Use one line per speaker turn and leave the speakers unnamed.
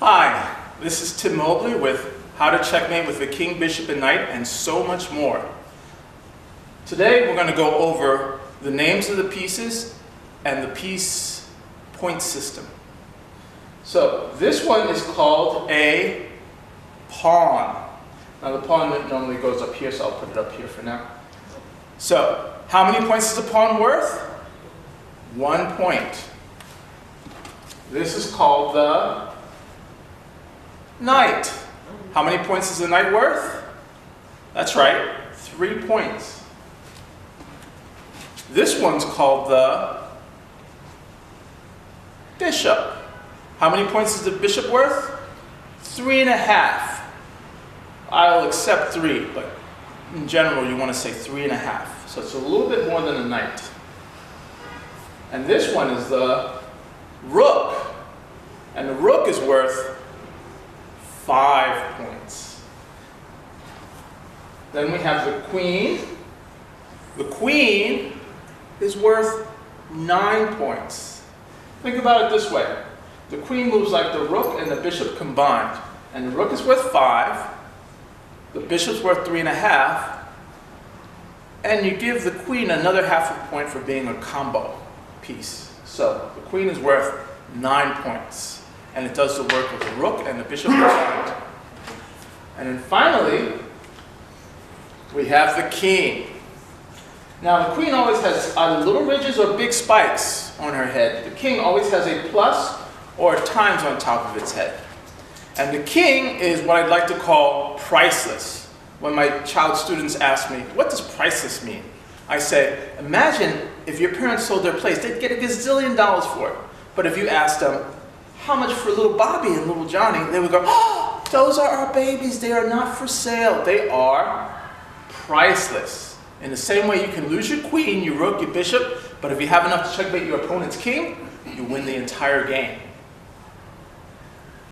Hi, this is Tim Mobley with How to Checkmate with the King, Bishop, and Knight, and so much more. Today we're going to go over the names of the pieces and the piece point system. So this one is called a pawn. Now the pawn normally goes up here, so I'll put it up here for now. So how many points is a pawn worth? 1 point. This is called the knight. How many points is the knight worth? That's right, 3 points. This one's called the bishop. How many points is the bishop worth? 3.5. I'll accept 3, but in general you want to say 3.5. So it's a little bit more than a knight. And this one is the rook. And the rook is worth 5 points. Then we have the queen. The queen is worth 9 points. Think about it this way. The queen moves like the rook and the bishop combined. And the rook is worth 5. The bishop's worth 3.5. And you give the queen another half a point for being a combo piece. So the queen is worth 9 points. And it does the work of the rook and the bishop combined. And then finally, we have the king. Now the queen always has either little ridges or big spikes on her head. The king always has a plus or a times on top of its head. And the king is what I'd like to call priceless. When my child students ask me, what does priceless mean? I say, imagine if your parents sold their place, they'd get $1 gazillion for it. But if you asked them, how much for little Bobby and little Johnny? They would go, oh, those are our babies. They are not for sale. They are priceless. In the same way you can lose your queen, your rook, your bishop, but if you have enough to checkmate your opponent's king, you win the entire game.